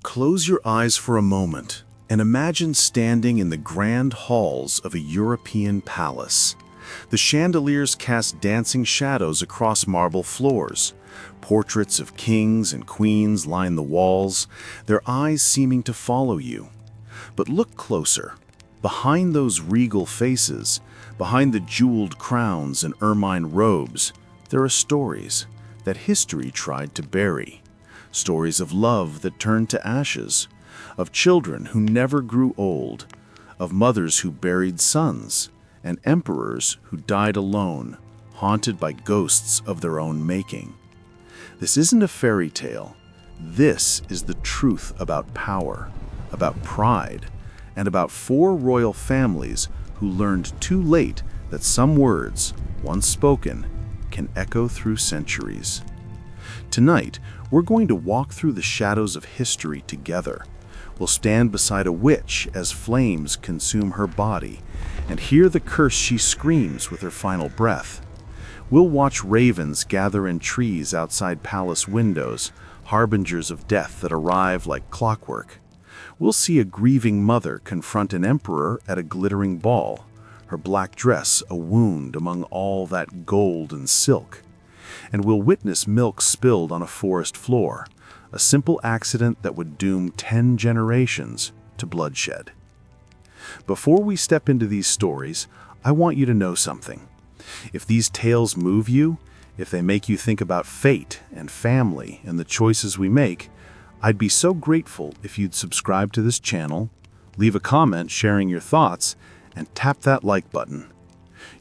Close your eyes for a moment and imagine standing in the grand halls of a European palace. The chandeliers cast dancing shadows across marble floors. Portraits of kings and queens line the walls, their eyes seeming to follow you. But look closer. Behind those regal faces, behind the jeweled crowns and ermine robes, there are stories that history tried to bury. Stories of love that turned to ashes, of children who never grew old, of mothers who buried sons, and emperors who died alone, haunted by ghosts of their own making. This isn't a fairy tale. This is the truth about power, about pride, and about four royal families who learned too late that some words, once spoken, can echo through centuries. Tonight, we're going to walk through the shadows of history together. We'll stand beside a witch as flames consume her body and hear the curse she screams with her final breath. We'll watch ravens gather in trees outside palace windows, harbingers of death that arrive like clockwork. We'll see a grieving mother confront an emperor at a glittering ball, her black dress a wound among all that gold and silk. And we'll witness milk spilled on a forest floor, a simple accident that would doom 10 generations to bloodshed. Before we step into these stories, I want you to know something. If these tales move you, if they make you think about fate and family and the choices we make, I'd be so grateful if you'd subscribe to this channel, leave a comment sharing your thoughts, and tap that like button.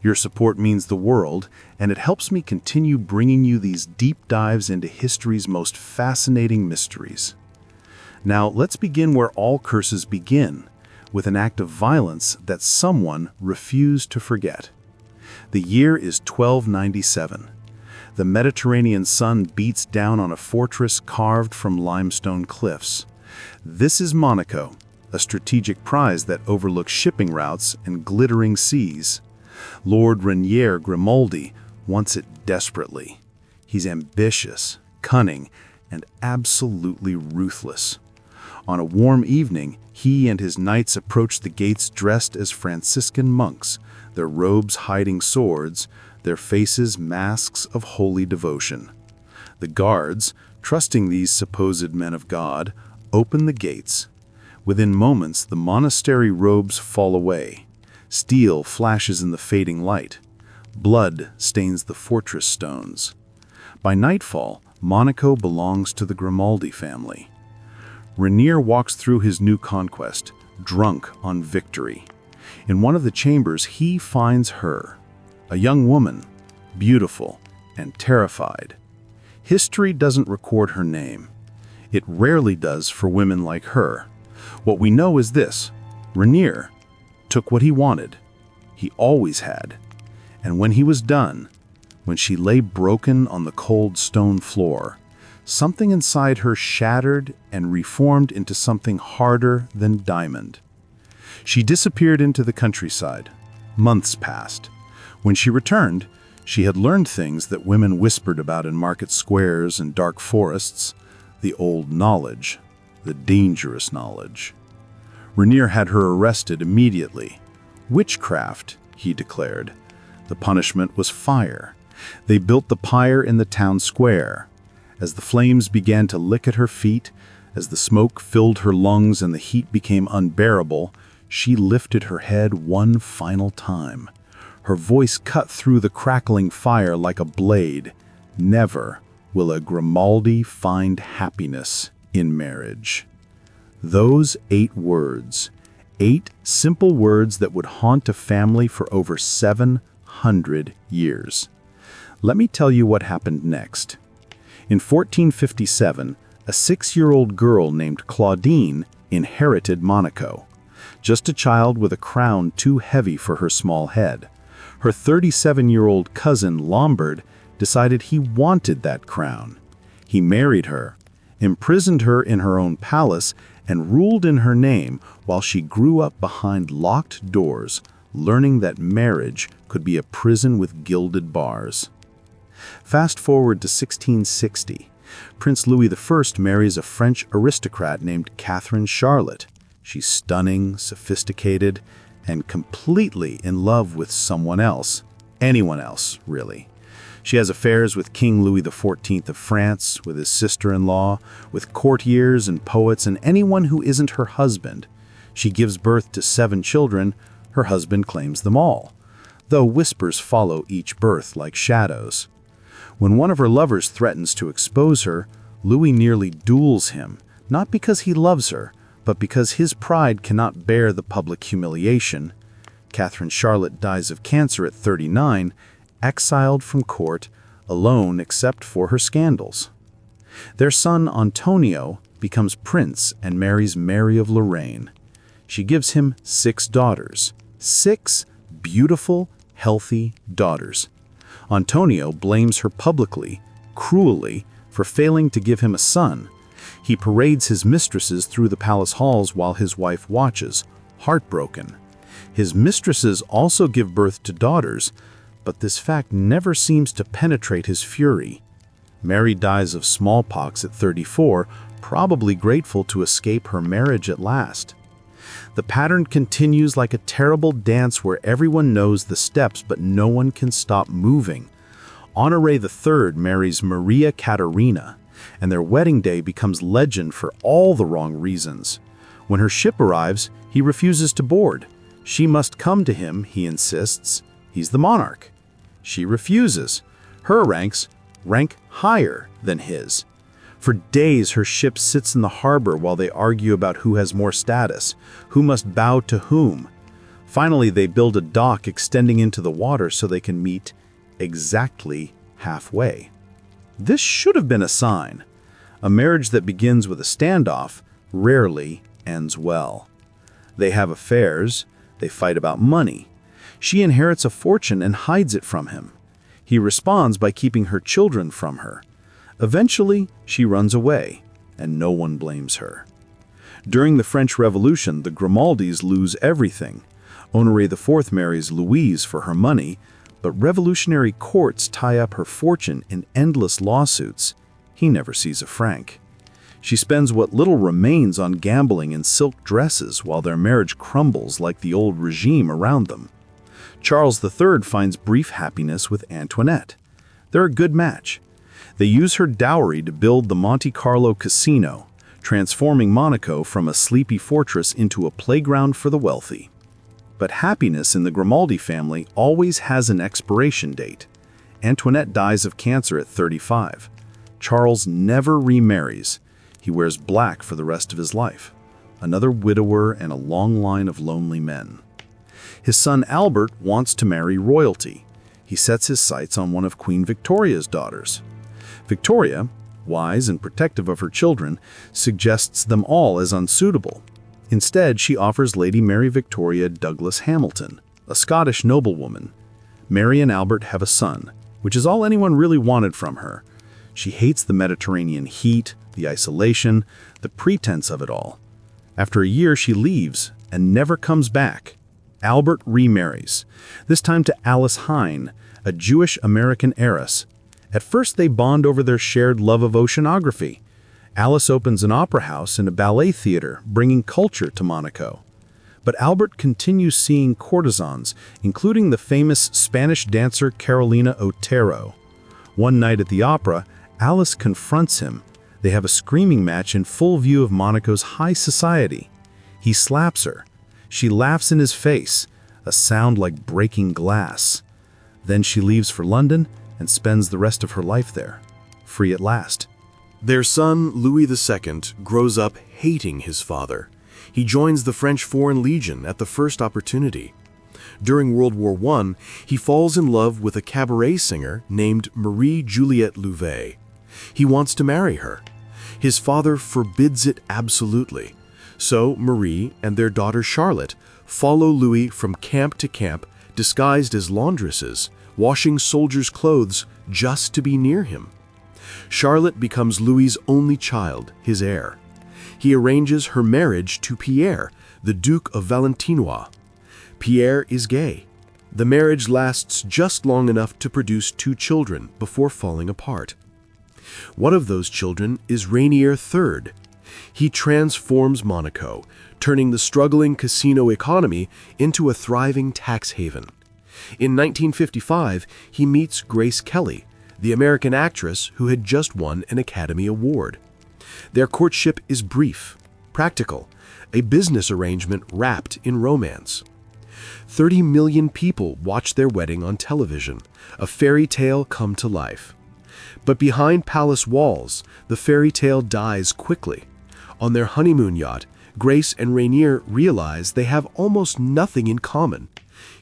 Your support means the world, and it helps me continue bringing you these deep dives into history's most fascinating mysteries. Now, let's begin where all curses begin, with an act of violence that someone refused to forget. The year is 1297. The Mediterranean sun beats down on a fortress carved from limestone cliffs. This is Monaco, a strategic prize that overlooks shipping routes and glittering seas. Lord Rainier Grimaldi wants it desperately. He's ambitious, cunning, and absolutely ruthless. On a warm evening, he and his knights approach the gates dressed as Franciscan monks, their robes hiding swords, their faces masks of holy devotion. The guards, trusting these supposed men of God, open the gates. Within moments, the monastery robes fall away. Steel flashes in the fading light. Blood stains the fortress stones. By nightfall, Monaco belongs to the Grimaldi family. Rainier walks through his new conquest, drunk on victory. In one of the chambers, he finds her, a young woman, beautiful and terrified. History doesn't record her name. It rarely does for women like her. What we know is this: Rainier took what he wanted. He always had. And when he was done, when she lay broken on the cold stone floor, something inside her shattered and reformed into something harder than diamond. She disappeared into the countryside. Months passed. When she returned, she had learned things that women whispered about in market squares and dark forests, the old knowledge, the dangerous knowledge. Rainier had her arrested immediately. Witchcraft, he declared. The punishment was fire. They built the pyre in the town square. As the flames began to lick at her feet, as the smoke filled her lungs and the heat became unbearable, she lifted her head one final time. Her voice cut through the crackling fire like a blade. Never will a Grimaldi find happiness in marriage. Those 8 words, 8 simple words that would haunt a family for over 700 years. Let me tell you what happened next. In 1457, a 6-year-old girl named Claudine inherited Monaco. Just a child with a crown too heavy for her small head. Her 37-year-old cousin Lombard decided he wanted that crown. He married her, imprisoned her in her own palace, and ruled in her name while she grew up behind locked doors, learning that marriage could be a prison with gilded bars. Fast forward to 1660, Prince Louis I marries a French aristocrat named Catherine Charlotte. She's stunning, sophisticated, and completely in love with someone else. Anyone else, really. She has affairs with King Louis XIV of France, with his sister-in-law, with courtiers and poets, and anyone who isn't her husband. She gives birth to 7 children. Her husband claims them all, though whispers follow each birth like shadows. When one of her lovers threatens to expose her, Louis nearly duels him, not because he loves her, but because his pride cannot bear the public humiliation. Catherine Charlotte dies of cancer at 39, exiled from court, alone except for her scandals. Their son Antonio becomes prince and marries Mary of Lorraine. She gives him 6 daughters. 6 beautiful, healthy daughters. Antonio blames her publicly, cruelly, for failing to give him a son. He parades his mistresses through the palace halls while his wife watches, heartbroken. His mistresses also give birth to daughters, but this fact never seems to penetrate his fury. Mary dies of smallpox at 34, probably grateful to escape her marriage at last. The pattern continues like a terrible dance where everyone knows the steps but no one can stop moving. Honoré III marries Maria Caterina, and their wedding day becomes legend for all the wrong reasons. When her ship arrives, he refuses to board. She must come to him, he insists. He's the monarch. She refuses. Her ranks rank higher than his. For days, her ship sits in the harbor while they argue about who has more status, who must bow to whom. Finally, they build a dock extending into the water so they can meet exactly halfway. This should have been a sign. A marriage that begins with a standoff rarely ends well. They have affairs, they fight about money. She inherits a fortune and hides it from him. He responds by keeping her children from her. Eventually, she runs away, and no one blames her. During the French Revolution, the Grimaldis lose everything. Honoré IV marries Louise for her money, but revolutionary courts tie up her fortune in endless lawsuits. He never sees a franc. She spends what little remains on gambling in silk dresses while their marriage crumbles like the old regime around them. Charles III finds brief happiness with Antoinette. They're a good match. They use her dowry to build the Monte Carlo casino, transforming Monaco from a sleepy fortress into a playground for the wealthy. But happiness in the Grimaldi family always has an expiration date. Antoinette dies of cancer at 35. Charles never remarries. He wears black for the rest of his life. Another widower and a long line of lonely men. His son Albert wants to marry royalty. He sets his sights on one of Queen Victoria's daughters. Victoria, wise and protective of her children, suggests them all as unsuitable. Instead, she offers Lady Mary Victoria Douglas Hamilton, a Scottish noblewoman. Mary and Albert have a son, which is all anyone really wanted from her. She hates the Mediterranean heat, the isolation, the pretense of it all. After a year, she leaves and never comes back. Albert remarries, this time to Alice Hine, a Jewish-American heiress. At first, they bond over their shared love of oceanography. Alice opens an opera house and a ballet theater, bringing culture to Monaco. But Albert continues seeing courtesans, including the famous Spanish dancer Carolina Otero. One night at the opera, Alice confronts him. They have a screaming match in full view of Monaco's high society. He slaps her. She laughs in his face, a sound like breaking glass. Then she leaves for London and spends the rest of her life there, free at last. Their son, Louis II, grows up hating his father. He joins the French Foreign Legion at the first opportunity. During World War I, he falls in love with a cabaret singer named Marie-Juliette Louvet. He wants to marry her. His father forbids it absolutely. So Marie and their daughter Charlotte follow Louis from camp to camp, disguised as laundresses, washing soldiers' clothes just to be near him. Charlotte becomes Louis's only child, his heir. He arranges her marriage to Pierre, the Duke of Valentinois. Pierre is gay. The marriage lasts just long enough to produce 2 children before falling apart. One of those children is Rainier III. He transforms Monaco, turning the struggling casino economy into a thriving tax haven. In 1955, he meets Grace Kelly, the American actress who had just won an Academy Award. Their courtship is brief, practical, a business arrangement wrapped in romance. 30 million people watch their wedding on television, a fairy tale come to life. But behind palace walls, the fairy tale dies quickly. On their honeymoon yacht, Grace and Rainier realize they have almost nothing in common.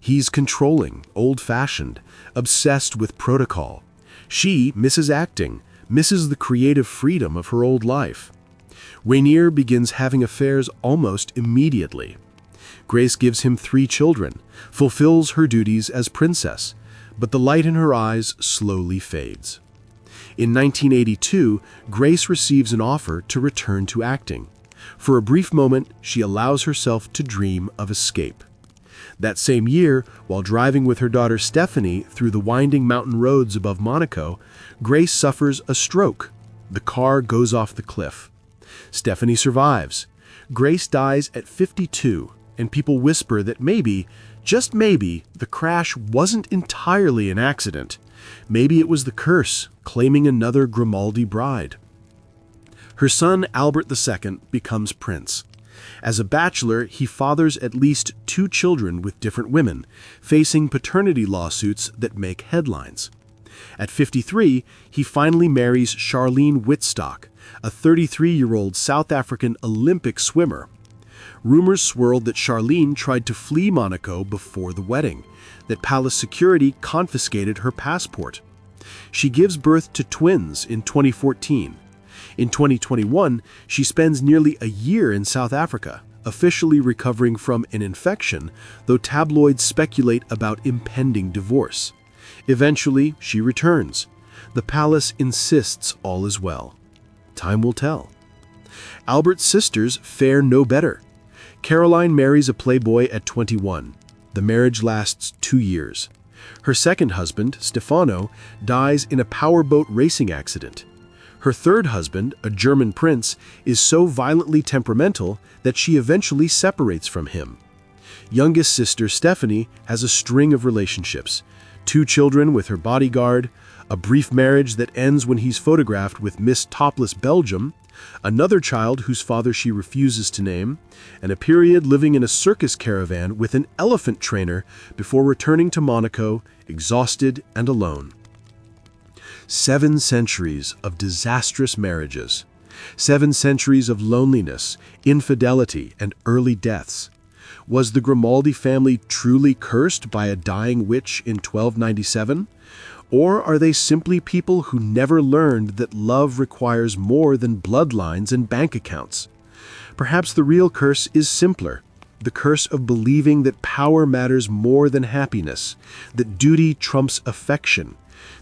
He's controlling, old-fashioned, obsessed with protocol. She misses acting, misses the creative freedom of her old life. Rainier begins having affairs almost immediately. Grace gives him 3 children, fulfills her duties as princess, but the light in her eyes slowly fades. In 1982, Grace receives an offer to return to acting. For a brief moment, she allows herself to dream of escape. That same year, while driving with her daughter Stephanie through the winding mountain roads above Monaco, Grace suffers a stroke. The car goes off the cliff. Stephanie survives. Grace dies at 52, and people whisper that maybe, just maybe, the crash wasn't entirely an accident. Maybe it was the curse, claiming another Grimaldi bride. Her son, Albert II, becomes prince. As a bachelor, he fathers at least 2 children with different women, facing paternity lawsuits that make headlines. At 53, he finally marries Charlene Wittstock, a 33-year-old South African Olympic swimmer. Rumors swirled that Charlene tried to flee Monaco before the wedding, that palace security confiscated her passport. She gives birth to twins in 2014. In 2021, she spends nearly a year in South Africa, officially recovering from an infection, though tabloids speculate about impending divorce. Eventually, she returns. The palace insists all is well. Time will tell. Albert's sisters fare no better. Caroline marries a playboy at 21. The marriage lasts 2 years. Her second husband, Stefano, dies in a powerboat racing accident. Her third husband, a German prince, is so violently temperamental that she eventually separates from him. Youngest sister Stephanie has a string of relationships, 2 children with her bodyguard, a brief marriage that ends when he's photographed with Miss Topless Belgium, another child whose father she refuses to name, and a period living in a circus caravan with an elephant trainer before returning to Monaco, exhausted and alone. 7 centuries of disastrous marriages. 7 centuries of loneliness, infidelity, and early deaths. Was the Grimaldi family truly cursed by a dying witch in 1297? Or are they simply people who never learned that love requires more than bloodlines and bank accounts? Perhaps the real curse is simpler, the curse of believing that power matters more than happiness, that duty trumps affection,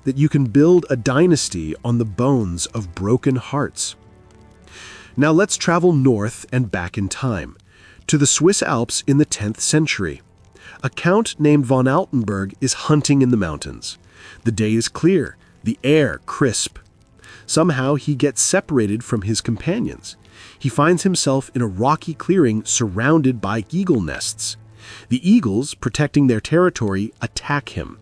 that you can build a dynasty on the bones of broken hearts. Now let's travel north and back in time, to the Swiss Alps in the 10th century. A count named von Altenburg is hunting in the mountains. The day is clear, the air crisp. Somehow he gets separated from his companions. He finds himself in a rocky clearing surrounded by eagle nests. The eagles, protecting their territory, attack him.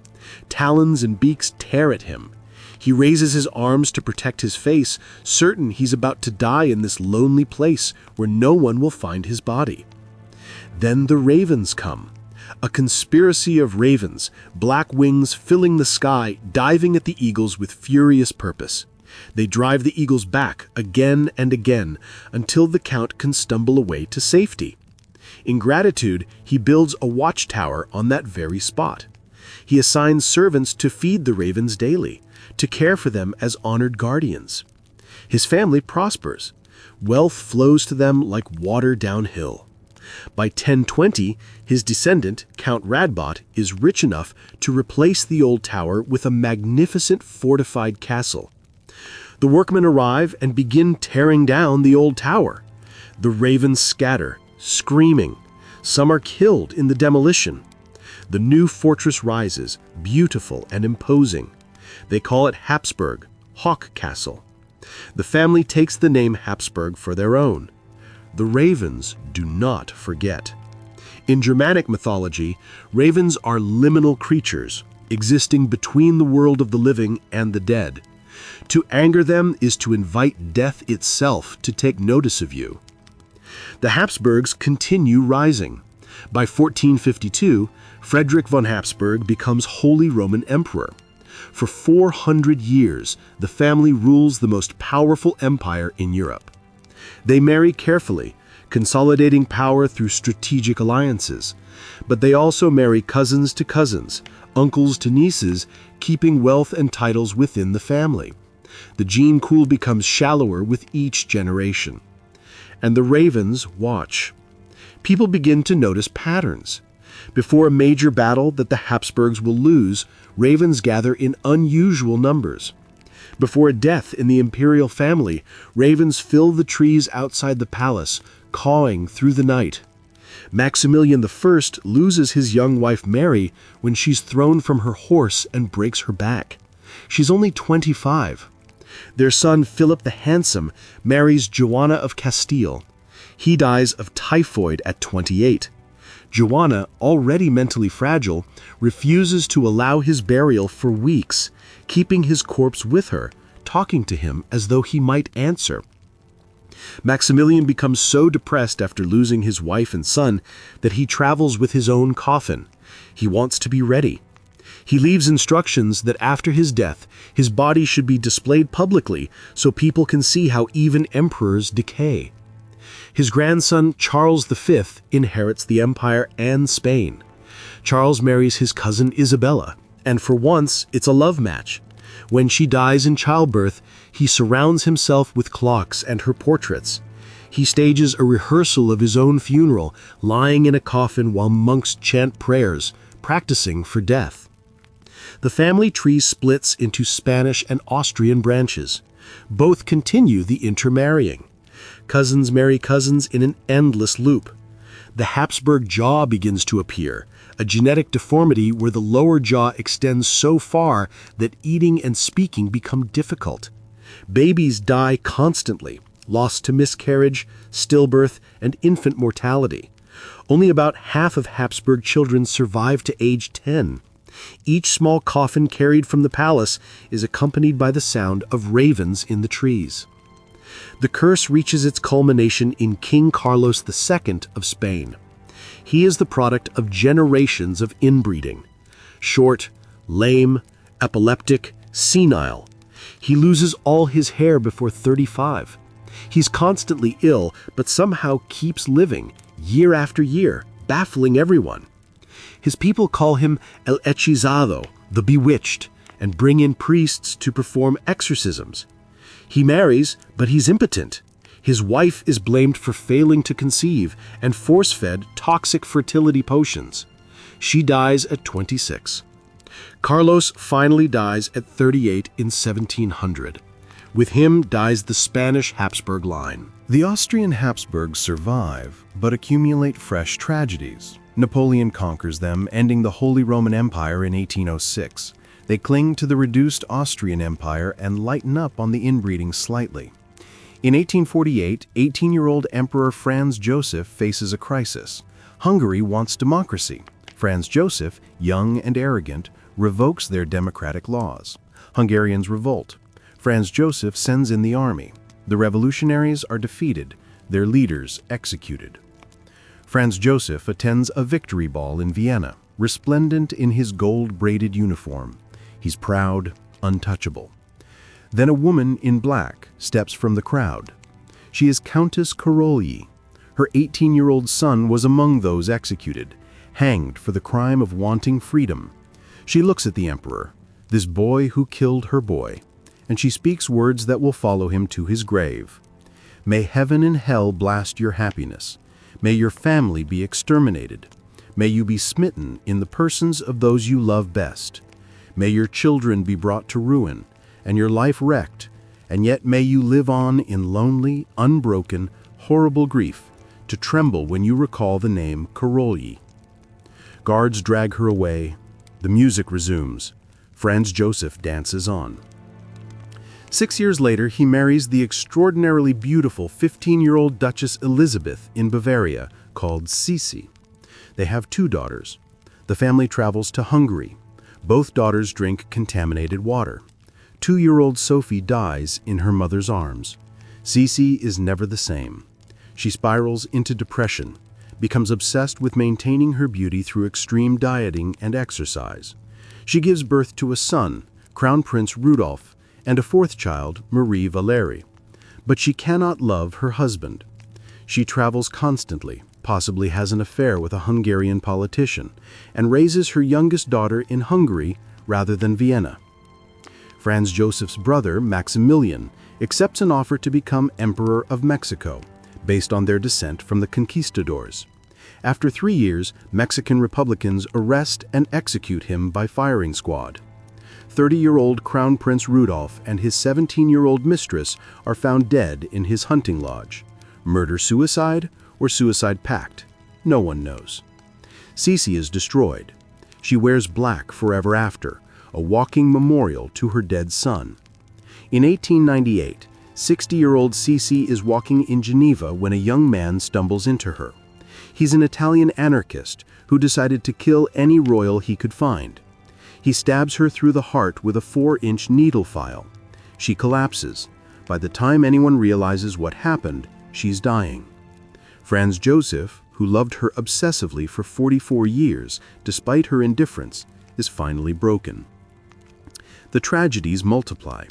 Talons and beaks tear at him. He raises his arms to protect his face, certain he's about to die in this lonely place where no one will find his body. Then the ravens come. A conspiracy of ravens, black wings filling the sky, diving at the eagles with furious purpose. They drive the eagles back again and again until the count can stumble away to safety. In gratitude, he builds a watchtower on that very spot. He assigns servants to feed the ravens daily, to care for them as honored guardians. His family prospers. Wealth flows to them like water downhill. By 1020, his descendant, Count Radbot, is rich enough to replace the old tower with a magnificent fortified castle. The workmen arrive and begin tearing down the old tower. The ravens scatter, screaming. Some are killed in the demolition. The new fortress rises, beautiful and imposing. They call it Habsburg, Hawk Castle. The family takes the name Habsburg for their own. The ravens do not forget. In Germanic mythology, ravens are liminal creatures, existing between the world of the living and the dead. To anger them is to invite death itself to take notice of you. The Habsburgs continue rising. By 1452, Frederick von Habsburg becomes Holy Roman Emperor. For 400 years, the family rules the most powerful empire in Europe. They marry carefully, consolidating power through strategic alliances. But they also marry cousins to cousins, uncles to nieces, keeping wealth and titles within the family. The gene pool becomes shallower with each generation. And the ravens watch. People begin to notice patterns. Before a major battle that the Habsburgs will lose, ravens gather in unusual numbers. Before a death in the imperial family, ravens fill the trees outside the palace, cawing through the night. Maximilian I loses his young wife Mary when she's thrown from her horse and breaks her back. She's only 25. Their son Philip the Handsome marries Joanna of Castile. He dies of typhoid at 28. Joanna, already mentally fragile, refuses to allow his burial for weeks, keeping his corpse with her, talking to him as though he might answer. Maximilian becomes so depressed after losing his wife and son that he travels with his own coffin. He wants to be ready. He leaves instructions that after his death, his body should be displayed publicly so people can see how even emperors decay. His grandson, Charles V, inherits the empire and Spain. Charles marries his cousin Isabella, and for once, it's a love match. When she dies in childbirth, he surrounds himself with clocks and her portraits. He stages a rehearsal of his own funeral, lying in a coffin while monks chant prayers, practicing for death. The family tree splits into Spanish and Austrian branches. Both continue the intermarrying. Cousins marry cousins in an endless loop. The Habsburg jaw begins to appear, a genetic deformity where the lower jaw extends so far that eating and speaking become difficult. Babies die constantly, lost to miscarriage, stillbirth, and infant mortality. Only about half of Habsburg children survive to age 10. Each small coffin carried from the palace is accompanied by the sound of ravens in the trees. The curse reaches its culmination in King Carlos II of Spain. He is the product of generations of inbreeding. Short, lame, epileptic, senile. He loses all his hair before 35. He's constantly ill, but somehow keeps living, year after year, baffling everyone. His people call him El Hechizado, the bewitched, and bring in priests to perform exorcisms. He marries, but he's impotent. His wife is blamed for failing to conceive and force-fed toxic fertility potions. She dies at 26. Carlos finally dies at 38 in 1700. With him dies the Spanish Habsburg line. The Austrian Habsburgs survive, but accumulate fresh tragedies. Napoleon conquers them, ending the Holy Roman Empire in 1806. They cling to the reduced Austrian Empire and lighten up on the inbreeding slightly. In 1848, 18-year-old Emperor Franz Joseph faces a crisis. Hungary wants democracy. Franz Joseph, young and arrogant, revokes their democratic laws. Hungarians revolt. Franz Joseph sends in the army. The revolutionaries are defeated, their leaders executed. Franz Joseph attends a victory ball in Vienna, resplendent in his gold-braided uniform. He's proud, untouchable. Then a woman in black steps from the crowd. She is Countess Karolyi. Her 18-year-old son was among those executed, hanged for the crime of wanting freedom. She looks at the emperor, this boy who killed her boy, and she speaks words that will follow him to his grave. May heaven and hell blast your happiness. May your family be exterminated. May you be smitten in the persons of those you love best. May your children be brought to ruin, and your life wrecked, and yet may you live on in lonely, unbroken, horrible grief, to tremble when you recall the name Karolyi. Guards drag her away. The music resumes. Franz Joseph dances on. 6 years later, he marries the extraordinarily beautiful 15-year-old Duchess Elizabeth in Bavaria, called Sisi. They have 2 daughters. The family travels to Hungary. Both daughters drink contaminated water. 2-year-old Sophie dies in her mother's arms. Sisi is never the same. She spirals into depression, becomes obsessed with maintaining her beauty through extreme dieting and exercise. She gives birth to a son, Crown Prince Rudolf, and a 4th child, Marie Valérie. But she cannot love her husband. She travels constantly, possibly has an affair with a Hungarian politician, and raises her youngest daughter in Hungary rather than Vienna. Franz Joseph's brother, Maximilian, accepts an offer to become Emperor of Mexico, based on their descent from the conquistadors. After 3 years, Mexican Republicans arrest and execute him by firing squad. 30-year-old Crown Prince Rudolf and his 17-year-old mistress are found dead in his hunting lodge. Murder-suicide or suicide pact? No one knows. Sisi is destroyed. She wears black forever after, a walking memorial to her dead son. In 1898, 60-year-old Sisi is walking in Geneva when a young man stumbles into her. He's an Italian anarchist who decided to kill any royal he could find. He stabs her through the heart with a 4-inch needle file. She collapses. By the time anyone realizes what happened, she's dying. Franz Joseph, who loved her obsessively for 44 years, despite her indifference, is finally broken. The tragedies multiply.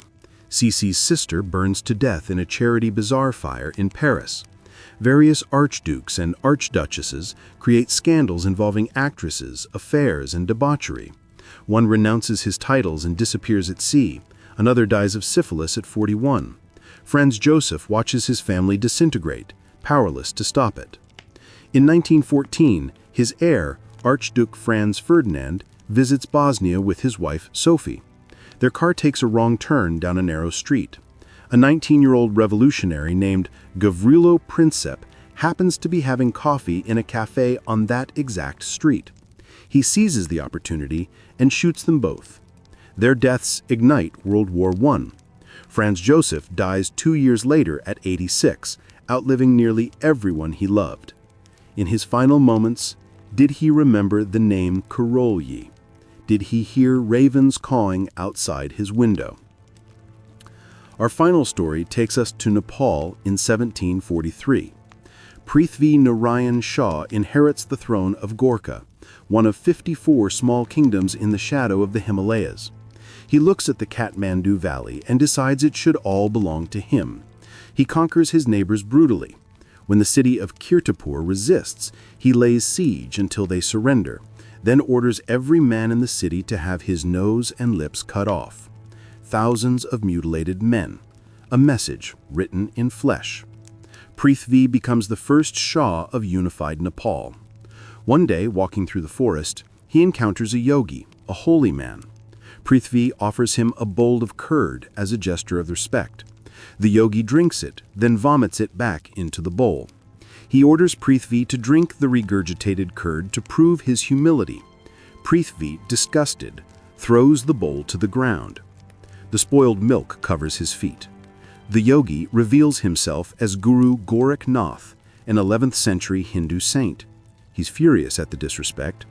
Sisi's sister burns to death in a charity bazaar fire in Paris. Various archdukes and archduchesses create scandals involving actresses, affairs, and debauchery. One renounces his titles and disappears at sea. Another dies of syphilis at 41. Franz Joseph watches his family disintegrate, powerless to stop it. In 1914, his heir, Archduke Franz Ferdinand, visits Bosnia with his wife Sophie. Their car takes a wrong turn down a narrow street. A 19-year-old revolutionary named Gavrilo Princip happens to be having coffee in a cafe on that exact street. He seizes the opportunity and shoots them both. Their deaths ignite World War I. Franz Joseph dies 2 years later at 86, outliving nearly everyone he loved. In his final moments, did he remember the name Karolyi? Did he hear ravens cawing outside his window? Our final story takes us to Nepal in 1743. Prithvi Narayan Shah inherits the throne of Gorkha, one of 54 small kingdoms in the shadow of the Himalayas. He looks at the Kathmandu Valley and decides it should all belong to him. He conquers his neighbors brutally. When the city of Kirtipur resists, he lays siege until they surrender, then orders every man in the city to have his nose and lips cut off. Thousands of mutilated men. A message written in flesh. Prithvi becomes the first Shah of unified Nepal. One day, walking through the forest, he encounters a yogi, a holy man. Prithvi offers him a bowl of curd as a gesture of respect. The yogi drinks it, then vomits it back into the bowl. He orders Prithvi to drink the regurgitated curd to prove his humility. Prithvi, disgusted, throws the bowl to the ground. The spoiled milk covers his feet. The yogi reveals himself as Guru Gorakhnath, an 11th century Hindu saint. He's furious at the disrespect.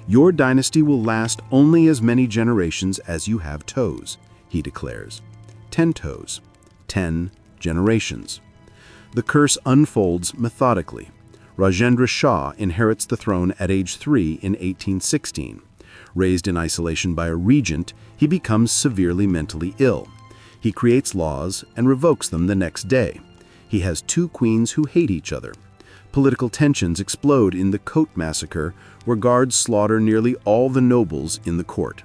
"Your dynasty will last only as many generations as you have toes," he declares. 10 toes. 10 generations. The curse unfolds methodically. Rajendra Shah inherits the throne at age 3 in 1816. Raised in isolation by a regent, he becomes severely mentally ill. He creates laws and revokes them the next day. He has 2 queens who hate each other. Political tensions explode in the Coat Massacre, where guards slaughter nearly all the nobles in the court.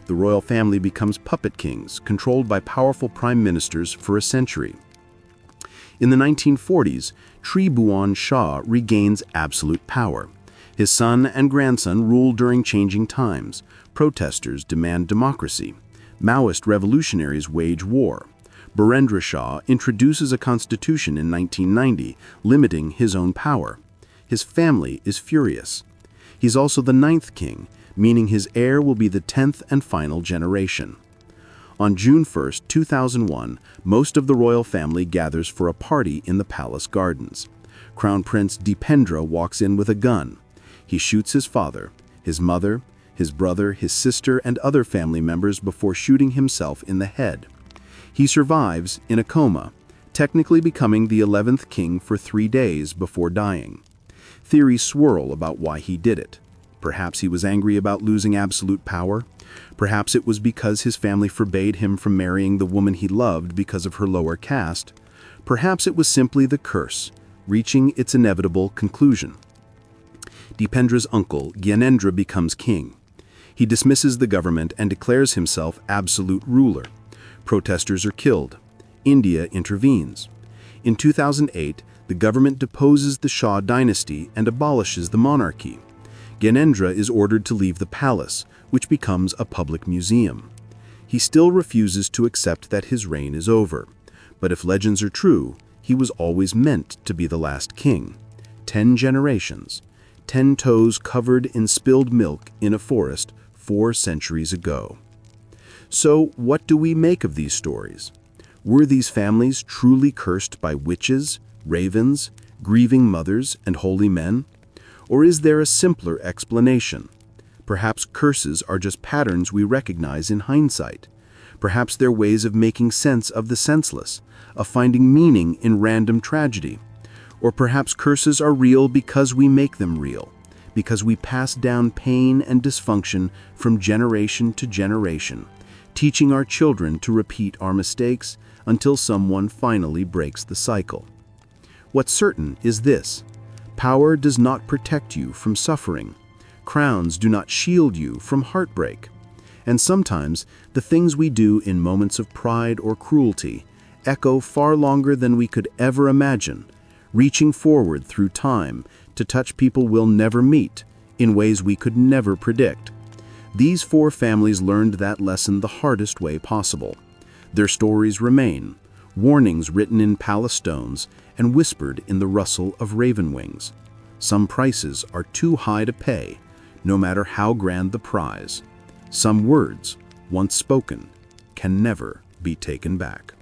The royal family becomes puppet kings, controlled by powerful prime ministers for a century. In the 1940s, Tribhuwan Shah regains absolute power. His son and grandson rule during changing times. Protesters demand democracy. Maoist revolutionaries wage war. Birendra Shah introduces a constitution in 1990, limiting his own power. His family is furious. He's also the 9th king, meaning his heir will be the 10th and final generation. On June 1, 2001, most of the royal family gathers for a party in the palace gardens. Crown Prince Dipendra walks in with a gun. He shoots his father, his mother, his brother, his sister, and other family members before shooting himself in the head. He survives in a coma, technically becoming the 11th king for 3 days before dying. Theories swirl about why he did it. Perhaps he was angry about losing absolute power. Perhaps it was because his family forbade him from marrying the woman he loved because of her lower caste. Perhaps it was simply the curse, reaching its inevitable conclusion. Dipendra's uncle, Gyanendra, becomes king. He dismisses the government and declares himself absolute ruler. Protesters are killed. India intervenes. In 2008, the government deposes the Shah dynasty and abolishes the monarchy. Gyanendra is ordered to leave the palace, which becomes a public museum. He still refuses to accept that his reign is over. But if legends are true, he was always meant to be the last king. 10 generations, 10 toes covered in spilled milk in a forest 4 centuries ago. So, what do we make of these stories? Were these families truly cursed by witches, ravens, grieving mothers, and holy men? Or is there a simpler explanation? Perhaps curses are just patterns we recognize in hindsight. Perhaps they're ways of making sense of the senseless, of finding meaning in random tragedy. Or perhaps curses are real because we make them real, because we pass down pain and dysfunction from generation to generation, teaching our children to repeat our mistakes until someone finally breaks the cycle. What's certain is this: power does not protect you from suffering. Crowns do not shield you from heartbreak. And sometimes, the things we do in moments of pride or cruelty echo far longer than we could ever imagine, reaching forward through time to touch people we'll never meet in ways we could never predict. These 4 families learned that lesson the hardest way possible. Their stories remain, warnings written in palace stones and whispered in the rustle of raven wings. Some prices are too high to pay, no matter how grand the prize. Some words, once spoken, can never be taken back.